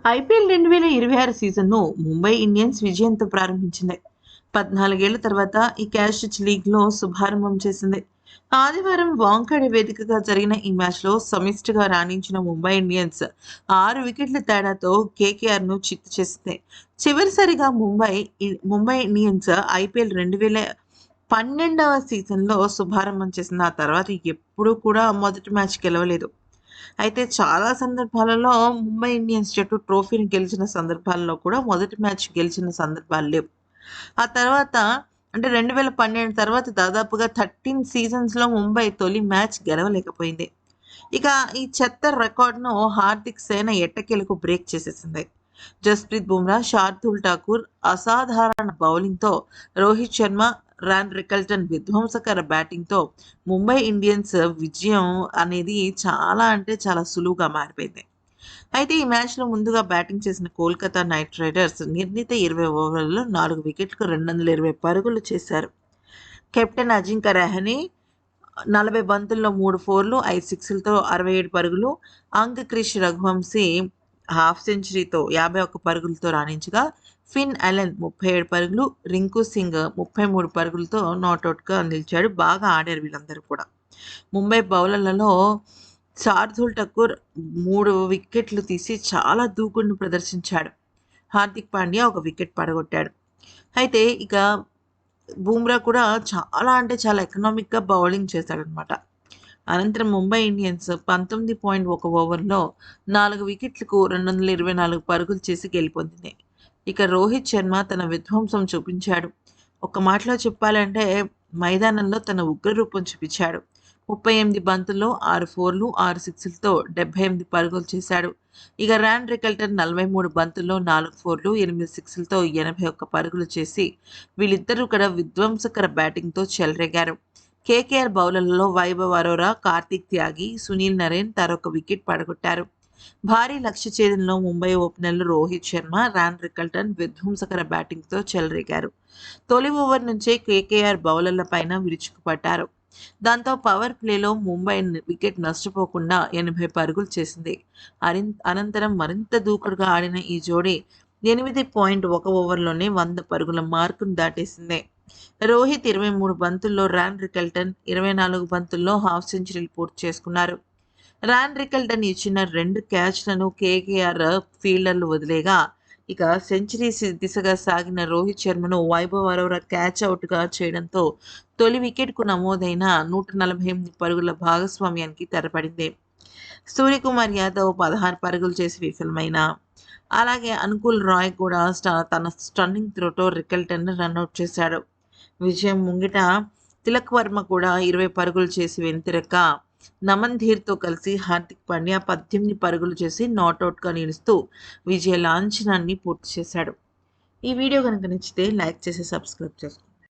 IPL 2026 సీజన్‌ను Mumbai Indians విజయంతో ప్రారంభించింది. 14 ఏళ్ల తర్వాత ఈ క్యాష్ రిచ్ లీగ్‌లో శుభారంభం చేసింది. ఆదివారం వాంఖేడే వేదికగా జరిగిన ఈ మ్యాచ్‌లో సమిష్టిగా రాణించిన ముంబై ఇండియన్స్ 6 వికెట్ల తేడాతో కేకేఆర్‌ను చిత్తు చేసింది. చివరిసారిగా ముంబై ఇండియన్స్ ఐపీఎల్ 2012వ సీజన్‌లో శుభారంభం చేసింది. ఆ తర్వాత ఎప్పుడూ కూడా మొదటి మ్యాచ్ గెలవలేదు. అయితే చాలా సందర్భాలలో ముంబై ఇండియన్స్ జట్టు ట్రోఫీని గెలిచిన సందర్భాల్లో కూడా మొదటి మ్యాచ్ గెలిచిన సందర్భాలు లేవు. ఆ తర్వాత అంటే 2012 తర్వాత దాదాపుగా 13 సీజన్స్‌లో ముంబై తొలి మ్యాచ్ గెలవలేకపోయింది. ఇక ఈ చెత్త రికార్డ్‌ను హార్దిక్ సేన ఎట్టకేలకు బ్రేక్ చేసేసింది. జస్ప్రీత్ బుమ్రా, శార్దూల్ ఠాకూర్ అసాధారణ బౌలింగ్‌తో, రోహిత్ శర్మ, రాన్ రికల్టన్ విధ్వంసకర బ్యాటింగ్‌తో ముంబై ఇండియన్స్ విజయం అనేది చాలా అంటే చాలా సులువుగా మారిపోయింది. అయితే ఈ మ్యాచ్‌లో ముందుగా బ్యాటింగ్ చేసిన కోల్కతా నైట్ రైడర్స్ నిర్ణీత 20 ఓవర్లలో 4 వికెట్లకు 220 పరుగులు చేశారు. కెప్టెన్ అజింక్య రహానే 40 బంతుల్లో 3 ఫోర్లు, 5 సిక్స్‌లతో 67 పరుగులు, క్రిష్ రఘువంశీ హాఫ్ సెంచరీతో 51 పరుగులతో రాణించగా, ఫిన్ అలెన్ 37 పరుగులు, రింకు సింగ్ 33 పరుగులతో నాటౌట్‌గా నిలిచాడు. బాగా ఆడారు వీళ్ళందరూ కూడా. ముంబై బౌలర్లలో శార్దూల్ ఠాకూర్ 3 వికెట్లు తీసి చాలా దూకుడును ప్రదర్శించాడు. హార్దిక్ పాండ్యా 1 వికెట్ పడగొట్టాడు. అయితే ఇక బుమ్రా కూడా చాలా అంటే చాలా ఎకనామిక్‌గా బౌలింగ్ చేశాడనమాట. అనంతరం ముంబై ఇండియన్స్ 19.1 ఓవర్‌లో 4 వికెట్లకు 224 పరుగులు చేసి గెలుపొందింది. ఇక రోహిత్ శర్మ తన విధ్వంసం చూపించాడు. ఒక్క మాటలో చెప్పాలంటే మైదానంలో తన ఉగ్రరూపం చూపించాడు. 38 బంతుల్లో 6 ఫోర్లు, 6 సిక్స్‌లతో 78 పరుగులు చేశాడు. ఇక రాన్ రికల్టన్ 43 బంతుల్లో 4 ఫోర్లు, 8 సిక్స్‌లతో 81 పరుగులు చేసి వీళ్ళిద్దరూ కూడా విధ్వంసకర బ్యాటింగ్‌తో చెలరేగారు. కేకేఆర్ బౌలర్లలో వైభవ్ అరోరా, కార్తిక్ త్యాగి, సునీల్ నరేన్ తరొక వికెట్ పడగొట్టారు. భారీ లక్ష్య ఛేదనలో ముంబై ఓపెనర్లు రోహిత్ శర్మ, రాన్ రికల్టన్ విధ్వంసకర బ్యాటింగ్‌తో చెలరేగారు. తొలి ఓవర్ నుంచే కేకేఆర్ బౌలర్లపైన విరుచుకుపడ్డారు. దాంతో పవర్ ప్లేలో ముంబై వికెట్ నష్టపోకుండా 80 పరుగులు చేసింది. అనంతరం మరింత దూకుడుగా ఆడిన ఈ జోడీ 8.1 ఓవర్‌లోనే 100 పరుగుల మార్కును దాటేసింది. రోహిత్ 23 బంతుల్లో, రాన్ రికల్టన్ 24 బంతుల్లో హాఫ్ సెంచరీలు పూర్తి చేసుకున్నారు. రాన్ రికల్టన్ ఇచ్చిన 2 క్యాచ్‌లను కేకేఆర్ ఫీల్డర్లు వదిలేయగా, ఇక సెంచరీ దిశగా సాగిన రోహిత్ శర్మను వైభవ్ అరోరా క్యాచ్ ఔట్‌గా చేయడంతో తొలి వికెట్‌కు నమోదైన 148 పరుగుల భాగస్వామ్యానికి తెరపడింది. సూర్యకుమార్ యాదవ్ 16 పరుగులు చేసి విఫలమైనా, అలాగే అనుకుల్ రాయ్ కూడా తన స్టన్నింగ్ త్రోతో రికల్టన్‌ను రనౌట్ చేశాడు. విజయం ముంగిట తిలక్ వర్మ కూడా 20 పరుగులు చేసి వెనుతిరక్క, నమన్ ధీర్‌తో కలిసి హార్దిక్ పాండ్యా 18 పరుగులు చేసి నాటౌట్‌గా నిలుస్తూ విజయ లాంఛనాన్ని పూర్తి చేశాడు. ఈ వీడియో కనుక నచ్చితే లైక్ చేసి సబ్స్క్రైబ్ చేసుకోండి.